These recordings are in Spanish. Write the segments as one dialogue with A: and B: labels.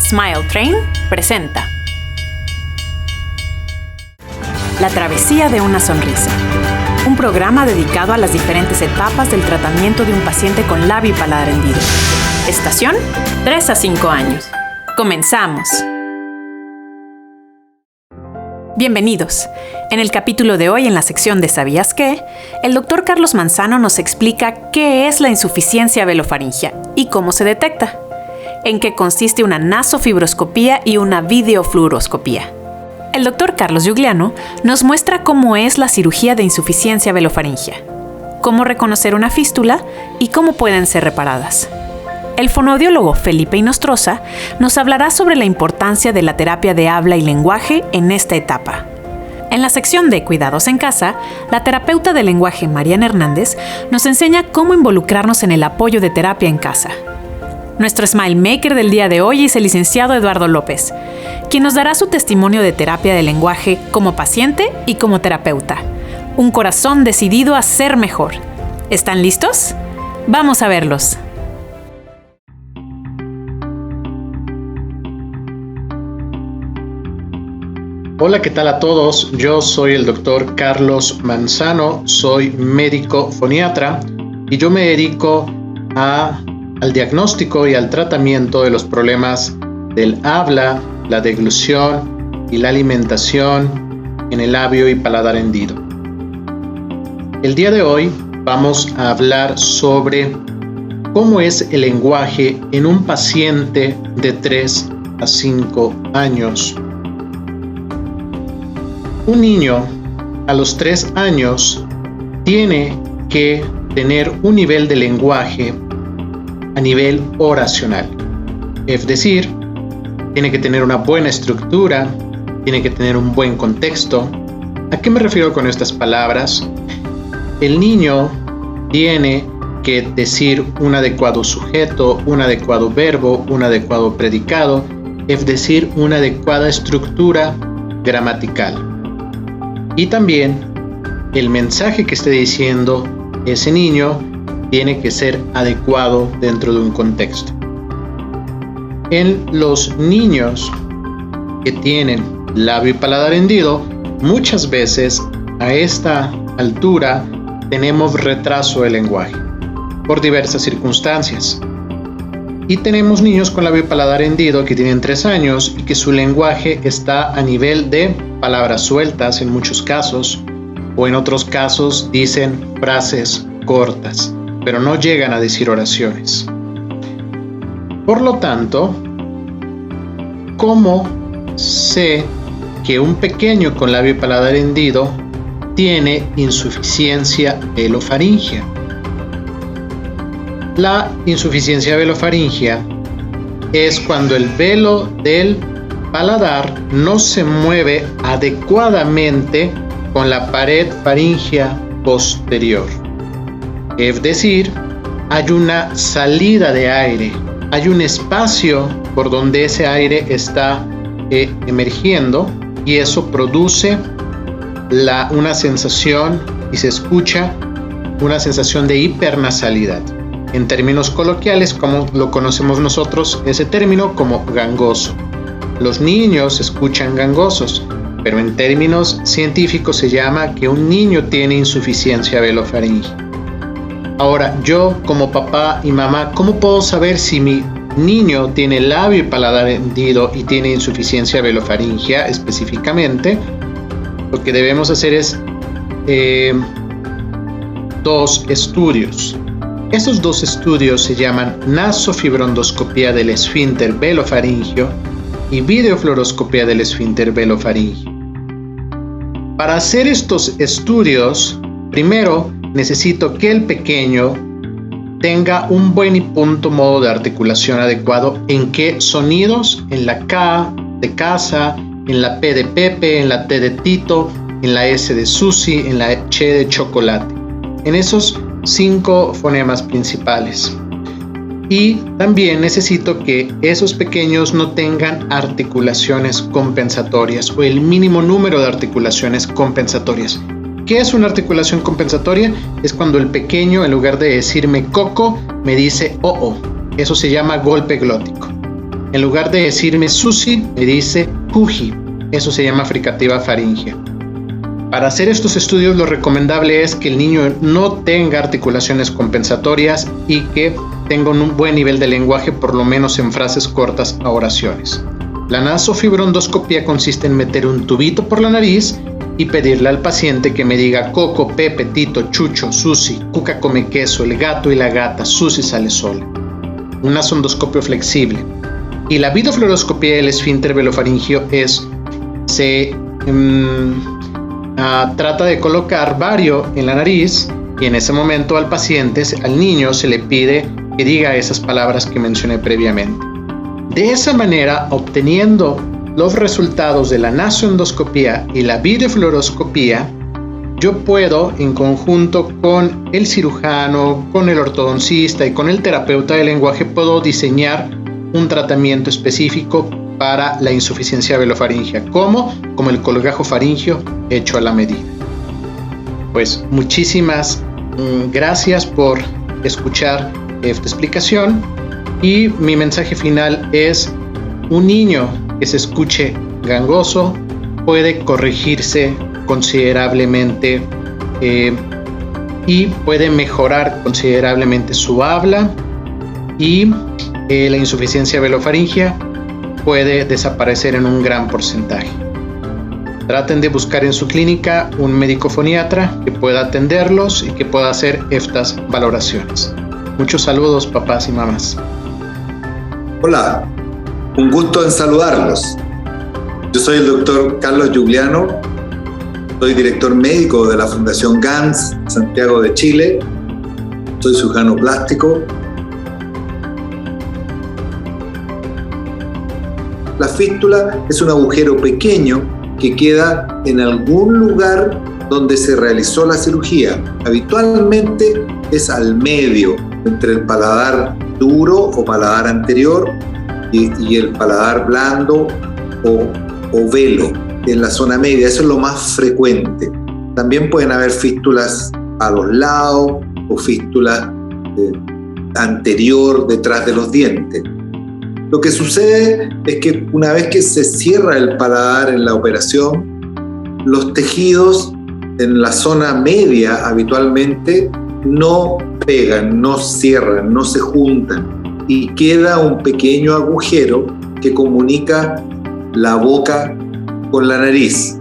A: Smile Train presenta La travesía de una sonrisa, un programa dedicado a las diferentes etapas del tratamiento de un paciente con labio y paladar hendido. Estación 3 a 5 años. Comenzamos. Bienvenidos. En el capítulo de hoy, en la sección de ¿Sabías qué?, el Dr. Carlos Manzano nos explica qué es la insuficiencia velofaringea y cómo se detecta, en qué consiste una nasofibroscopía y una videofluoroscopía. El Dr. Carlos Giugliano nos muestra cómo es la cirugía de insuficiencia velofaringea, cómo reconocer una fístula y cómo pueden ser reparadas. El fonoaudiólogo Felipe Inostroza nos hablará sobre la importancia de la terapia de habla y lenguaje en esta etapa. En la sección de Cuidados en Casa, la terapeuta de lenguaje Mariana Hernández nos enseña cómo involucrarnos en el apoyo de terapia en casa. Nuestro Smile Maker del día de hoy es el licenciado Eduardo López, quien nos dará su testimonio de terapia de lenguaje como paciente y como terapeuta. Un corazón decidido a ser mejor. ¿Están listos? Vamos a verlos.
B: Hola, ¿qué tal a todos? Yo soy el doctor Carlos Manzano, soy médico foniatra y yo me dedico al diagnóstico y al tratamiento de los problemas del habla, la deglución y la alimentación en el labio y paladar hendido. El día de hoy vamos a hablar sobre cómo es el lenguaje en un paciente de 3 a 5 años. Un niño a los 3 años tiene que tener un nivel de lenguaje a nivel oracional. Es decir, tiene que tener una buena estructura, tiene que tener un buen contexto. ¿A qué me refiero con estas palabras? El niño tiene que decir un adecuado sujeto, un adecuado verbo, un adecuado predicado, es decir, una adecuada estructura gramatical. Y también el mensaje que esté diciendo ese niño tiene que ser adecuado dentro de un contexto. En los niños que tienen labio y paladar hendido, muchas veces a esta altura tenemos retraso del lenguaje por diversas circunstancias. Y tenemos niños con labio y paladar hendido que tienen 3 años y que su lenguaje está a nivel de palabras sueltas en muchos casos, o en otros casos dicen frases cortas, pero no llegan a decir oraciones. Por lo tanto, ¿cómo sé que un pequeño con labio y paladar hendido tiene insuficiencia velofaringea? La insuficiencia velofaringea es cuando el velo del paladar no se mueve adecuadamente con la pared faríngea posterior. Es decir, hay una salida de aire, hay un espacio por donde ese aire está emergiendo y eso produce una sensación y se escucha una sensación de hipernasalidad. En términos coloquiales, como lo conocemos nosotros, ese término como gangoso. Los niños escuchan gangosos, pero en términos científicos se llama que un niño tiene insuficiencia velofaringea. Ahora, yo como papá y mamá, ¿cómo puedo saber si mi niño tiene labio y paladar hendido y tiene insuficiencia velofaringea específicamente? Lo que debemos hacer es 2 estudios. Esos 2 estudios se llaman nasofibroscopía del esfínter velofaringeo y videofluoroscopía del esfínter velofaringeo. Para hacer estos estudios, primero necesito que el pequeño tenga un buen y punto modo de articulación adecuado. ¿En qué sonidos? En la K de casa, en la P de Pepe, en la T de Tito, en la S de Susi, en la Ch de chocolate. En esos 5 fonemas principales. Y también necesito que esos pequeños no tengan articulaciones compensatorias o el mínimo número de articulaciones compensatorias. ¿Qué es una articulación compensatoria? Es cuando el pequeño, en lugar de decirme coco, me dice oh. Eso se llama golpe glótico. En lugar de decirme Susi, me dice Puji. Eso se llama fricativa faríngea. Para hacer estos estudios, lo recomendable es que el niño no tenga articulaciones compensatorias y que tenga un buen nivel de lenguaje, por lo menos en frases cortas a oraciones. La nasofibrondoscopía consiste en meter un tubito por la nariz y pedirle al paciente que me diga Coco, Pepe, Tito, Chucho, Susi, Cuca come queso, el gato y la gata, Susi sale sola. Una sondoscopio flexible. Y la videofluoroscopía del esfínter velofaringio trata de colocar bario en la nariz y en ese momento al niño se le pide que diga esas palabras que mencioné previamente. De esa manera, obteniendo los resultados de la nasoendoscopía y la videofluoroscopía, yo puedo, en conjunto con el cirujano, con el ortodoncista y con el terapeuta del lenguaje, puedo diseñar un tratamiento específico para la insuficiencia velofaringea, como el colgajo faringio hecho a la medida. Pues muchísimas gracias por escuchar esta explicación, y mi mensaje final es: un niño que se escuche gangoso puede corregirse considerablemente y puede mejorar considerablemente su habla, y la insuficiencia velofaringea puede desaparecer en un gran porcentaje. Traten de buscar en su clínica un médico foniatra que pueda atenderlos y que pueda hacer estas valoraciones. Muchos saludos, papás y mamás.
C: Hola, un gusto en saludarlos. Yo soy el doctor Carlos Giuliano, soy director médico de la Fundación GANS Santiago de Chile, soy cirujano plástico. La fístula es un agujero pequeño que queda en algún lugar donde se realizó la cirugía. Habitualmente es al medio, entre el paladar duro o paladar anterior y el paladar blando o velo, en la zona media. Eso es lo más frecuente. También pueden haber fístulas a los lados o fístulas anterior detrás de los dientes. Lo que sucede es que una vez que se cierra el paladar en la operación, los tejidos en la zona media habitualmente no pegan, no cierran, no se juntan, y queda un pequeño agujero que comunica la boca con la nariz.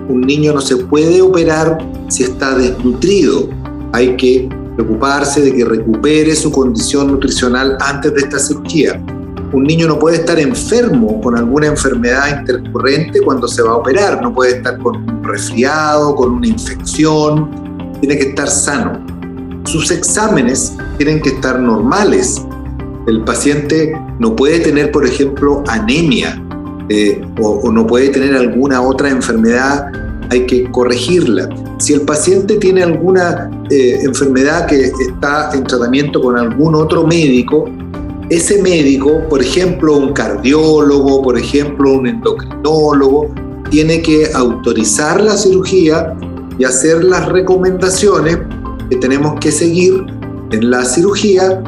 C: Un niño no se puede operar si está desnutrido. Hay que preocuparse de que recupere su condición nutricional antes de esta cirugía. Un niño no puede estar enfermo con alguna enfermedad intercurrente cuando se va a operar. No puede estar con un resfriado, con una infección. Tiene que estar sano. Sus exámenes tienen que estar normales. El paciente no puede tener, por ejemplo, anemia o no puede tener alguna otra enfermedad. Hay que corregirla. Si el paciente tiene alguna enfermedad que está en tratamiento con algún otro médico, ese médico, por ejemplo, un cardiólogo, por ejemplo, un endocrinólogo, tiene que autorizar la cirugía y hacer las recomendaciones que tenemos que seguir en la cirugía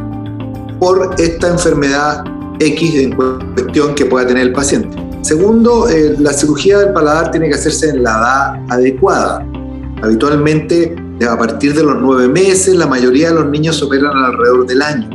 C: por esta enfermedad X en cuestión que pueda tener el paciente. Segundo, la cirugía del paladar tiene que hacerse en la edad adecuada. Habitualmente, a partir de los 9 meses, la mayoría de los niños se operan alrededor del año.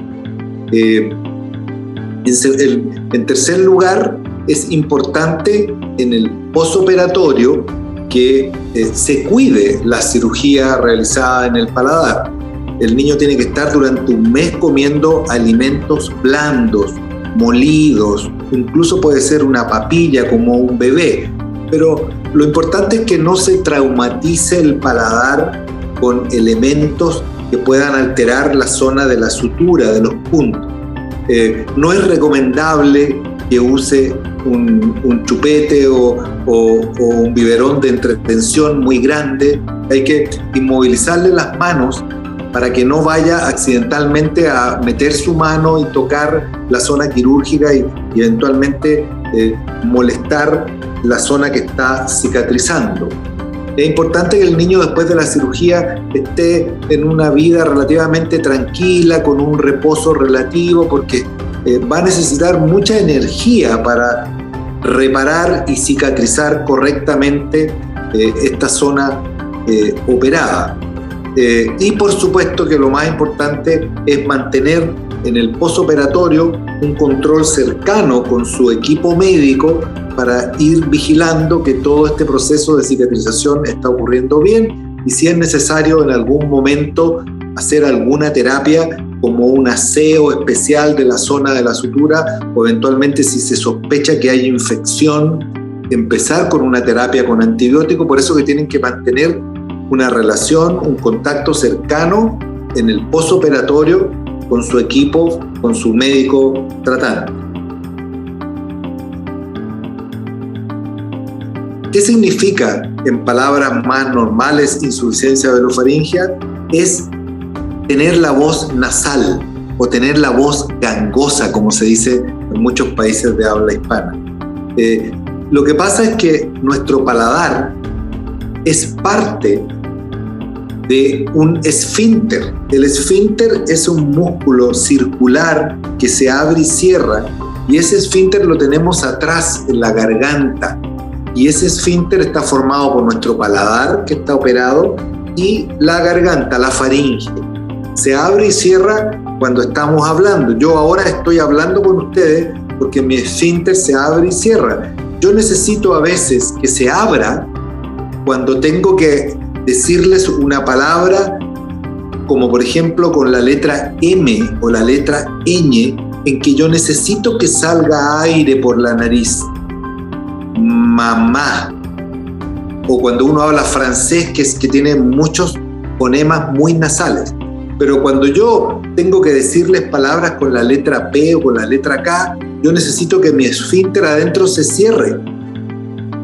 C: En tercer lugar, es importante en el posoperatorio que se cuide la cirugía realizada en el paladar. El niño tiene que estar durante un mes comiendo alimentos blandos, molidos, incluso puede ser una papilla como un bebé, pero lo importante es que no se traumatice el paladar con elementos que puedan alterar la zona de la sutura, de los puntos. No es recomendable que use un chupete o un biberón de entretención muy grande. Hay que inmovilizarle las manos para que no vaya accidentalmente a meter su mano y tocar la zona quirúrgica y eventualmente molestar la zona que está cicatrizando. Es importante que el niño después de la cirugía esté en una vida relativamente tranquila, con un reposo relativo, porque va a necesitar mucha energía para reparar y cicatrizar correctamente esta zona operada. Y por supuesto que lo más importante es mantener en el posoperatorio un control cercano con su equipo médico para ir vigilando que todo este proceso de cicatrización está ocurriendo bien, y si es necesario en algún momento hacer alguna terapia como un aseo especial de la zona de la sutura, o eventualmente si se sospecha que hay infección, empezar con una terapia con antibiótico. Por eso que tienen que mantener una relación, un contacto cercano en el posoperatorio con su equipo, con su médico tratante. ¿Qué significa, en palabras más normales, insuficiencia velofaringea? Es tener la voz nasal o tener la voz gangosa, como se dice en muchos países de habla hispana. Lo que pasa es que nuestro paladar es parte de un esfínter. El esfínter es un músculo circular que se abre y cierra, y ese esfínter lo tenemos atrás en la garganta. Y ese esfínter está formado por nuestro paladar, que está operado, y la garganta, la faringe. Se abre y cierra cuando estamos hablando. Yo ahora estoy hablando con ustedes porque mi esfínter se abre y cierra. Yo necesito a veces que se abra cuando tengo que decirles una palabra, como por ejemplo con la letra M o la letra ñ, en que yo necesito que salga aire por la nariz. Mamá. O cuando uno habla francés, que tiene muchos fonemas muy nasales. Pero cuando yo tengo que decirles palabras con la letra P o con la letra K, yo necesito que mi esfínter adentro se cierre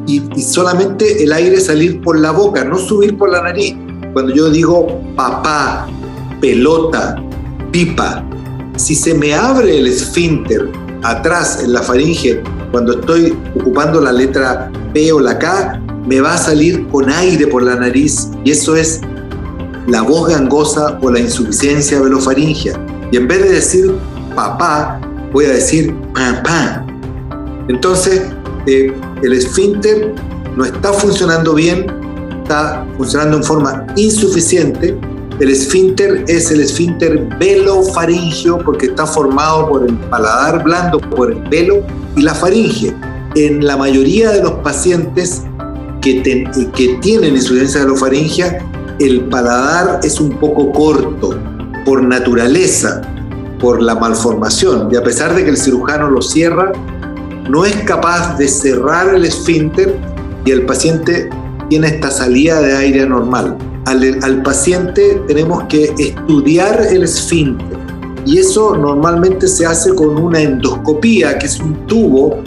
C: y solamente el aire salir por la boca, no subir por la nariz. Cuando yo digo papá, pelota, pipa, si se me abre el esfínter atrás en la faringe cuando estoy ocupando la letra P o la K, me va a salir con aire por la nariz, y eso es la voz gangosa o la insuficiencia velofaringea. Y en vez de decir papá, voy a decir papá. Entonces, el esfínter no está funcionando bien, está funcionando en forma insuficiente. El esfínter es el esfínter velofaringeo porque está formado por el paladar blando, por el velo y la faringe. En la mayoría de los pacientes que tienen insuficiencia velofaringea, el paladar es un poco corto por naturaleza, por la malformación, y a pesar de que el cirujano lo cierra, no es capaz de cerrar el esfínter y el paciente tiene esta salida de aire anormal. Al paciente tenemos que estudiar el esfínter, y eso normalmente se hace con una endoscopía, que es un tubo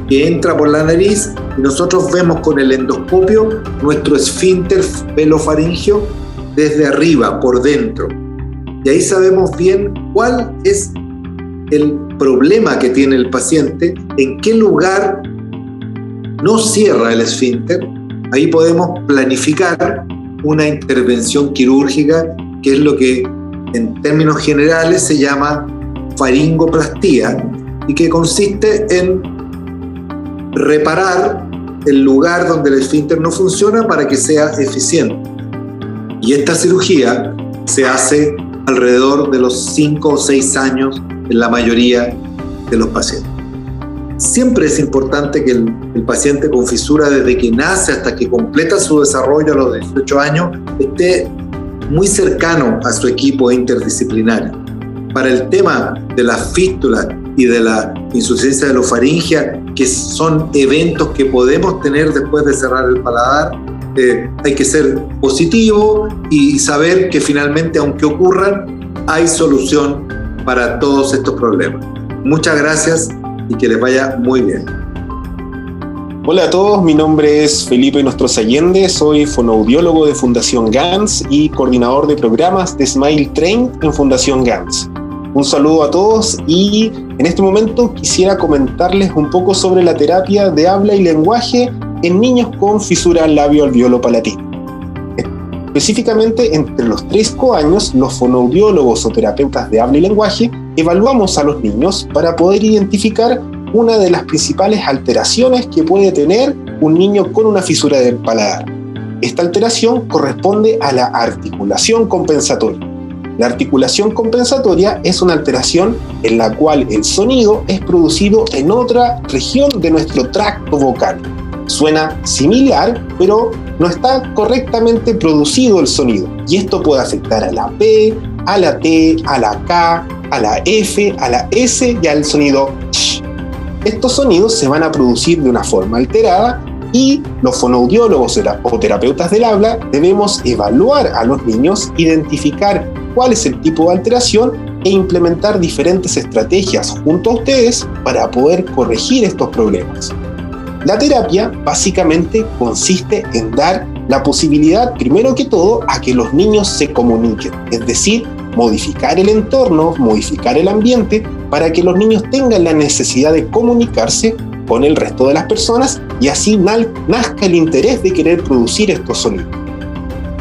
C: que entra por la nariz y nosotros vemos con el endoscopio nuestro esfínter velofaringeo desde arriba, por dentro. Y ahí sabemos bien cuál es el problema que tiene el paciente, en qué lugar no cierra el esfínter. Ahí podemos planificar una intervención quirúrgica, que es lo que en términos generales se llama faringoplastía, y que consiste en reparar el lugar donde el esfínter no funciona para que sea eficiente. Y esta cirugía se hace alrededor de los 5 o 6 años en la mayoría de los pacientes. Siempre es importante que el paciente con fisura, desde que nace hasta que completa su desarrollo a los 18 años, esté muy cercano a su equipo interdisciplinario. Para el tema de las fístulas y de la insuficiencia velofaringea, que son eventos que podemos tener después de cerrar el paladar, hay que ser positivo y saber que finalmente, aunque ocurran, hay solución para todos estos problemas. Muchas gracias y que les vaya muy bien.
D: Hola a todos, mi nombre es Felipe Nostros Allende, soy fonoaudiólogo de Fundación GANS y coordinador de programas de Smile Train en Fundación GANS. Un saludo a todos, y en este momento quisiera comentarles un poco sobre la terapia de habla y lenguaje en niños con fisura labio-alveolo-palatina. Específicamente, entre los 3 y 5 años, los fonoaudiólogos o terapeutas de habla y lenguaje evaluamos a los niños para poder identificar una de las principales alteraciones que puede tener un niño con una fisura del paladar. Esta alteración corresponde a la articulación compensatoria. La articulación compensatoria es una alteración en la cual el sonido es producido en otra región de nuestro tracto vocal. Suena similar, pero no está correctamente producido el sonido. Y esto puede afectar a la P, a la T, a la K, a la F, a la S y al sonido sh. Estos sonidos se van a producir de una forma alterada y los fonoaudiólogos o terapeutas del habla debemos evaluar a los niños, identificar cuál es el tipo de alteración e implementar diferentes estrategias junto a ustedes para poder corregir estos problemas. La terapia básicamente consiste en dar la posibilidad, primero que todo, a que los niños se comuniquen, es decir, modificar el entorno, modificar el ambiente para que los niños tengan la necesidad de comunicarse con el resto de las personas y así nazca el interés de querer producir estos sonidos.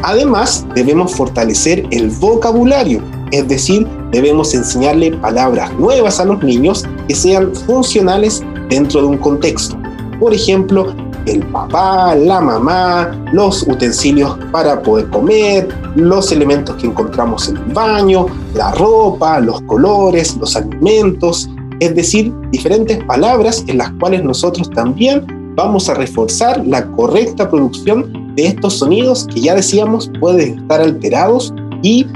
D: Además, debemos fortalecer el vocabulario, es decir, debemos enseñarle palabras nuevas a los niños que sean funcionales dentro de un contexto. Por ejemplo, el papá, la mamá, los utensilios para poder comer, los elementos que encontramos en el baño, la ropa, los colores, los alimentos, es decir, diferentes palabras en las cuales nosotros también vamos a reforzar la correcta producción de estos sonidos que ya decíamos pueden estar alterados y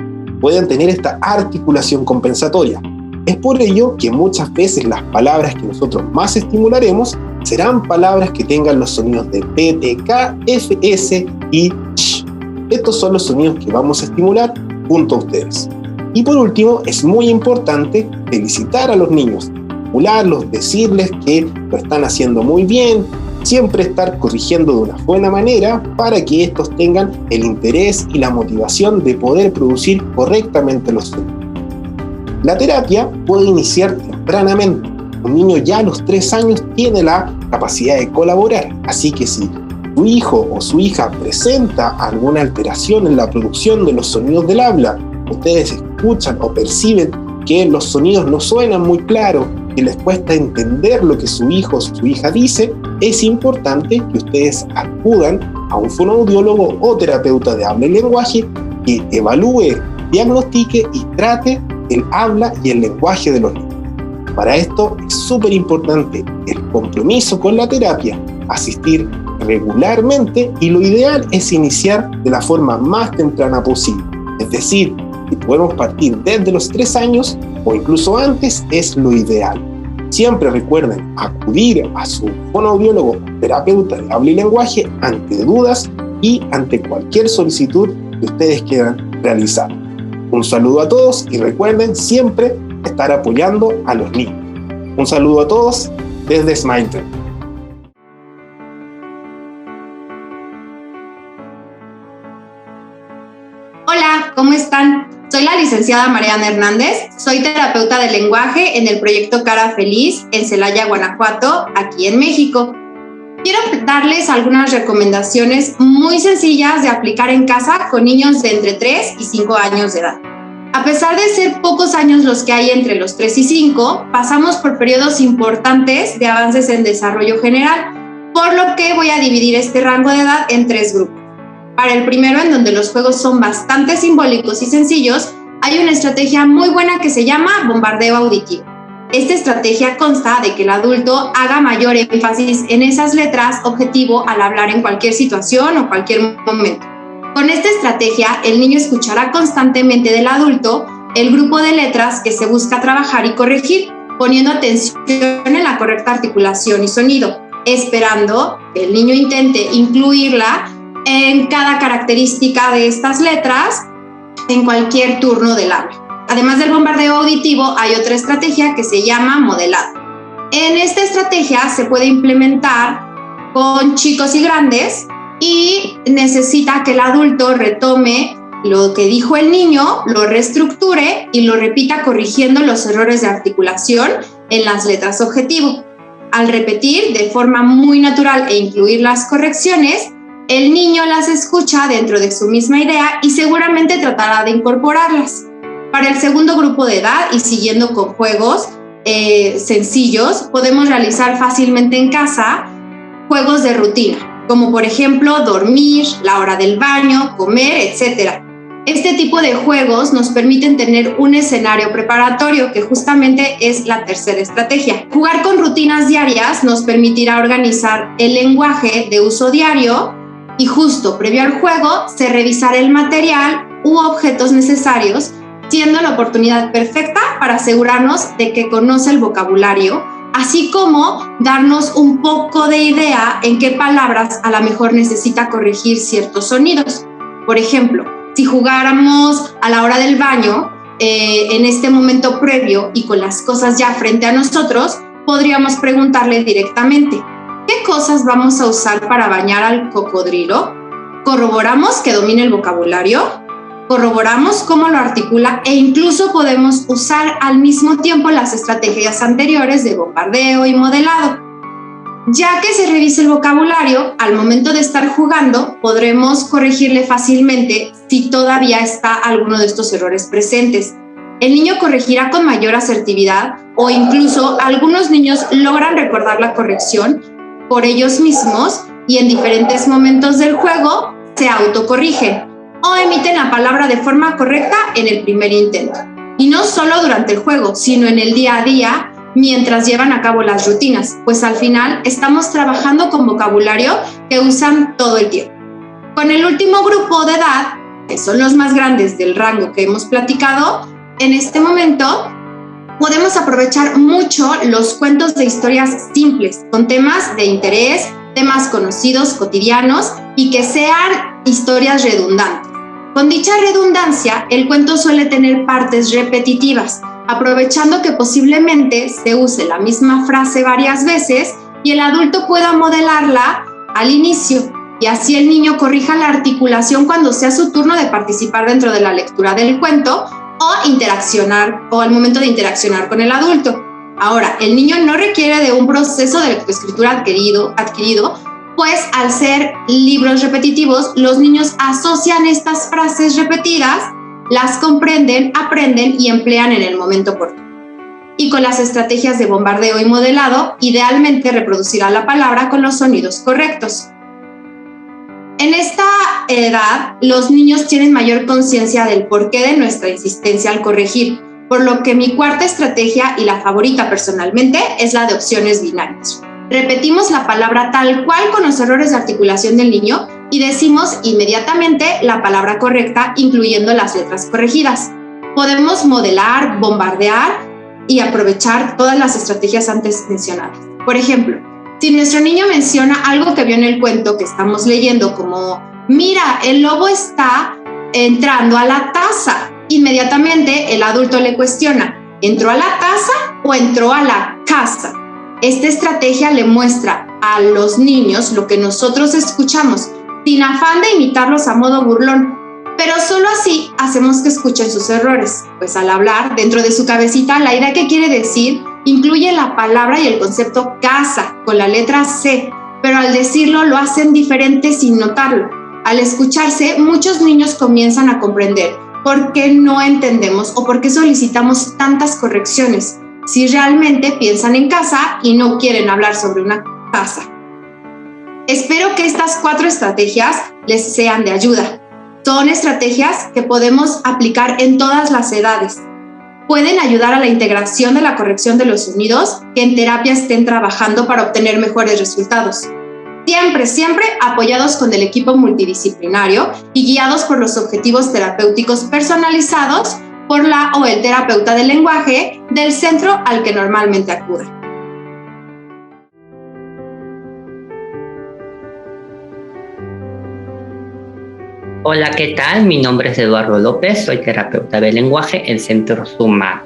D: pueden tener esta articulación compensatoria. Es por ello que muchas veces las palabras que nosotros más estimularemos serán palabras que tengan los sonidos de P, T, K, F, S y sh. Estos son los sonidos que vamos a estimular junto a ustedes. Y por último, es muy importante felicitar a los niños, estimularlos, decirles que lo están haciendo muy bien, siempre estar corrigiendo de una buena manera para que estos tengan el interés y la motivación de poder producir correctamente los sonidos. La terapia puede iniciar tempranamente. Un niño ya a los 3 años tiene la capacidad de colaborar, así que si tu hijo o su hija presenta alguna alteración en la producción de los sonidos del habla, ustedes escuchan o perciben que los sonidos no suenan muy claros, que les cuesta entender lo que su hijo o su hija dice, es importante que ustedes acudan a un fonoaudiólogo o terapeuta de habla y lenguaje que evalúe, diagnostique y trate el habla y el lenguaje de los niños. Para esto es súper importante el compromiso con la terapia, asistir regularmente y lo ideal es iniciar de la forma más temprana posible. Es decir, si podemos partir desde los 3 años o incluso antes es lo ideal. Siempre recuerden acudir a su fonoaudiólogo o terapeuta de habla y lenguaje ante dudas y ante cualquier solicitud que ustedes quieran realizar. Un saludo a todos y recuerden siempre estar apoyando a los niños. Un saludo a todos desde Smile Train.
E: Hola, ¿cómo están? Soy la licenciada Mariana Hernández, soy terapeuta de lenguaje en el proyecto Cara Feliz en Celaya, Guanajuato, aquí en México. Quiero darles algunas recomendaciones muy sencillas de aplicar en casa con niños de entre 3 y 5 años de edad. A pesar de ser pocos años los que hay entre los 3 y 5, pasamos por periodos importantes de avances en desarrollo general, por lo que voy a dividir este rango de edad en 3 grupos. Para el primero, en donde los juegos son bastante simbólicos y sencillos, hay una estrategia muy buena que se llama bombardeo auditivo. Esta estrategia consta de que el adulto haga mayor énfasis en esas letras objetivo al hablar en cualquier situación o cualquier momento. Con esta estrategia, el niño escuchará constantemente del adulto el grupo de letras que se busca trabajar y corregir, poniendo atención en la correcta articulación y sonido, esperando que el niño intente incluirla en cada característica de estas letras en cualquier turno del habla. Además del bombardeo auditivo, hay otra estrategia que se llama modelado. En esta estrategia se puede implementar con chicos y grandes y necesita que el adulto retome lo que dijo el niño, lo reestructure y lo repita corrigiendo los errores de articulación en las letras objetivo. Al repetir de forma muy natural e incluir las correcciones, El niño las escucha dentro de su misma idea y seguramente tratará de incorporarlas. Para el segundo grupo de edad y siguiendo con juegos sencillos, podemos realizar fácilmente en casa juegos de rutina, como por ejemplo dormir, la hora del baño, comer, etc. Este tipo de juegos nos permiten tener un escenario preparatorio, que justamente es la tercera estrategia. Jugar con rutinas diarias nos permitirá organizar el lenguaje de uso diario y justo previo al juego se revisará el material u objetos necesarios, siendo la oportunidad perfecta para asegurarnos de que conoce el vocabulario, así como darnos un poco de idea en qué palabras a lo mejor necesita corregir ciertos sonidos. Por ejemplo, si jugáramos a la hora del baño, en este momento previo y con las cosas ya frente a nosotros, podríamos preguntarle directamente: ¿qué cosas vamos a usar para bañar al cocodrilo? ¿Corroboramos que domine el vocabulario? Corroboramos cómo lo articula e incluso podemos usar al mismo tiempo las estrategias anteriores de bombardeo y modelado. Ya que se revise el vocabulario, al momento de estar jugando, podremos corregirle fácilmente si todavía está alguno de estos errores presentes. El niño corregirá con mayor asertividad o incluso algunos niños logran recordar la corrección por ellos mismos y en diferentes momentos del juego se autocorrigen o emiten la palabra de forma correcta en el primer intento. Y no solo durante el juego, sino en el día a día, mientras llevan a cabo las rutinas, pues al final estamos trabajando con vocabulario que usan todo el tiempo. Con el último grupo de edad, que son los más grandes del rango que hemos platicado, en este momento podemos aprovechar mucho los cuentos de historias simples, con temas de interés, temas conocidos, cotidianos y que sean historias redundantes. Con dicha redundancia, el cuento suele tener partes repetitivas, aprovechando que posiblemente se use la misma frase varias veces y el adulto pueda modelarla al inicio y así el niño corrija la articulación cuando sea su turno de participar dentro de la lectura del cuento o al momento de interaccionar con el adulto. Ahora, el niño no requiere de un proceso de lectoescritura adquirido, pues al ser libros repetitivos, los niños asocian estas frases repetidas, las comprenden, aprenden y emplean en el momento oportuno. Y con las estrategias de bombardeo y modelado, idealmente reproducirá la palabra con los sonidos correctos. En esta edad, los niños tienen mayor conciencia del porqué de nuestra insistencia al corregir, por lo que mi cuarta estrategia y la favorita personalmente es la de opciones binarias. Repetimos la palabra tal cual con los errores de articulación del niño y decimos inmediatamente la palabra correcta, incluyendo las letras corregidas. Podemos modelar, bombardear y aprovechar todas las estrategias antes mencionadas. Por ejemplo, si nuestro niño menciona algo que vio en el cuento que estamos leyendo, como mira, el lobo está entrando a la taza, inmediatamente el adulto le cuestiona, ¿entró a la taza o entró a la casa? Esta estrategia le muestra a los niños lo que nosotros escuchamos, sin afán de imitarlos a modo burlón, pero solo así hacemos que escuchen sus errores, pues al hablar, dentro de su cabecita, la idea que quiere decir incluye la palabra y el concepto casa, con la letra C, pero al decirlo lo hacen diferente sin notarlo. Al escucharse, muchos niños comienzan a comprender por qué no entendemos o por qué solicitamos tantas correcciones, si realmente piensan en casa y no quieren hablar sobre una casa. Espero que estas 4 estrategias les sean de ayuda. Son estrategias que podemos aplicar en todas las edades. Pueden ayudar a la integración de la corrección de los sonidos que en terapia estén trabajando para obtener mejores resultados. Siempre apoyados con el equipo multidisciplinario y guiados por los objetivos terapéuticos personalizados por la o el terapeuta del lenguaje del centro al que normalmente acude.
F: Hola, ¿qué tal? Mi nombre es Eduardo López, soy terapeuta del lenguaje en Centro Suma.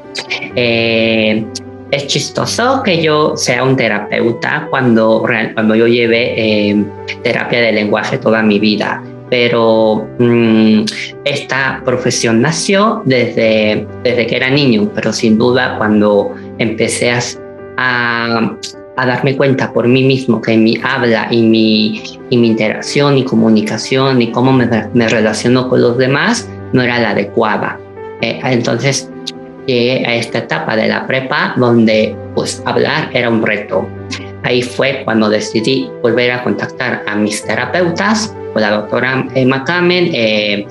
F: Es chistoso que yo sea un terapeuta cuando yo llevé terapia de lenguaje toda mi vida, pero esta profesión nació desde que era niño, pero sin duda cuando empecé a a darme cuenta por mí mismo que mi habla y mi interacción y comunicación y cómo me relaciono con los demás no era la adecuada. Entonces llegué a esta etapa de la prepa donde pues hablar era un reto. Ahí fue cuando decidí volver a contactar a mis terapeutas, con la doctora Macamen,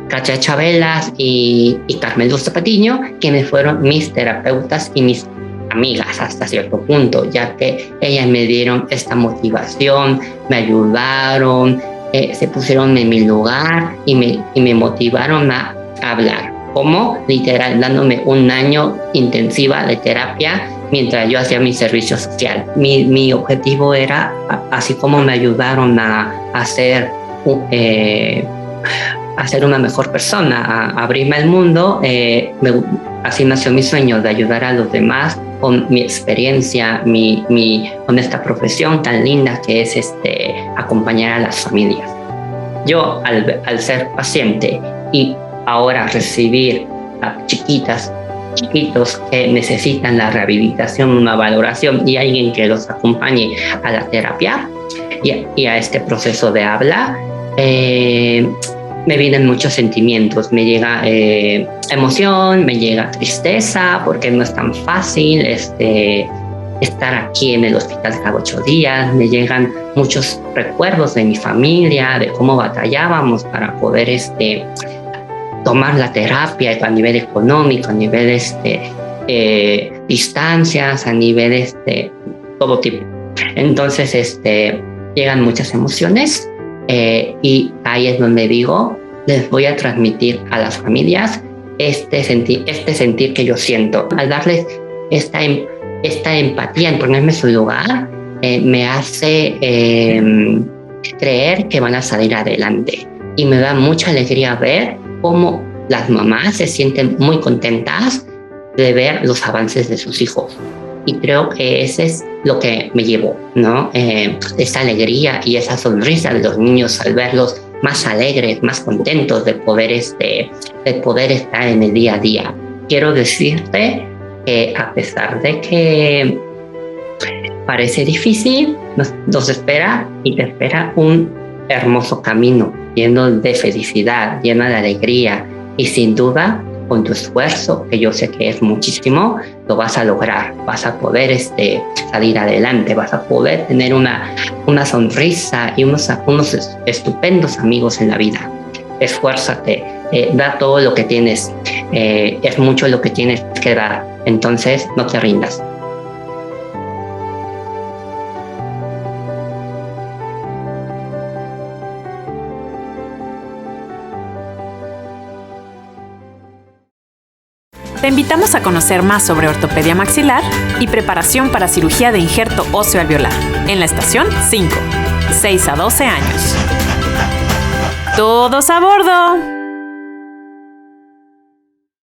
F: Katia Chabelas y Carmen Luz Patiño, quienes fueron mis terapeutas y mis amigas hasta cierto punto, ya que ellas me dieron esta motivación, me ayudaron, se pusieron en mi lugar y me motivaron a hablar, como literal dándome un año intensiva de terapia mientras yo hacía mi servicio social. Mi objetivo era, así como me ayudaron a ser una mejor persona, a abrirme al mundo, así nació mi sueño de ayudar a los demás con mi experiencia, con esta profesión tan linda que es acompañar a las familias. Yo, al ser paciente y ahora recibir a chiquitos que necesitan la rehabilitación, una valoración y alguien que los acompañe a la terapia y a este proceso de habla, me vienen muchos sentimientos. Me llega emoción, me llega tristeza, porque no es tan fácil estar aquí en el hospital cada 8 días. Me llegan muchos recuerdos de mi familia, de cómo batallábamos para poder tomar la terapia a nivel económico, a nivel distancias, a nivel todo tipo. Entonces llegan muchas emociones. Y ahí es donde digo, les voy a transmitir a las familias este sentir que yo siento. Al darles esta empatía, en ponerme en su lugar, me hace creer que van a salir adelante. Y me da mucha alegría ver cómo las mamás se sienten muy contentas de ver los avances de sus hijos. Y creo que ese es lo que me llevó, ¿no? Esa alegría y esa sonrisa de los niños al verlos más alegres, más contentos de poder estar en el día a día. Quiero decirte que a pesar de que parece difícil, nos espera y te espera un hermoso camino lleno de felicidad, lleno de alegría y sin duda con tu esfuerzo, que yo sé que es muchísimo, lo vas a lograr, vas a poder salir adelante, vas a poder tener una sonrisa y unos estupendos amigos en la vida. Esfuérzate, da todo lo que tienes, es mucho lo que tienes que dar, entonces no te rindas.
A: Te invitamos a conocer más sobre ortopedia maxilar y preparación para cirugía de injerto óseo alveolar en la estación 5, 6 a 12 años. ¡Todos a bordo!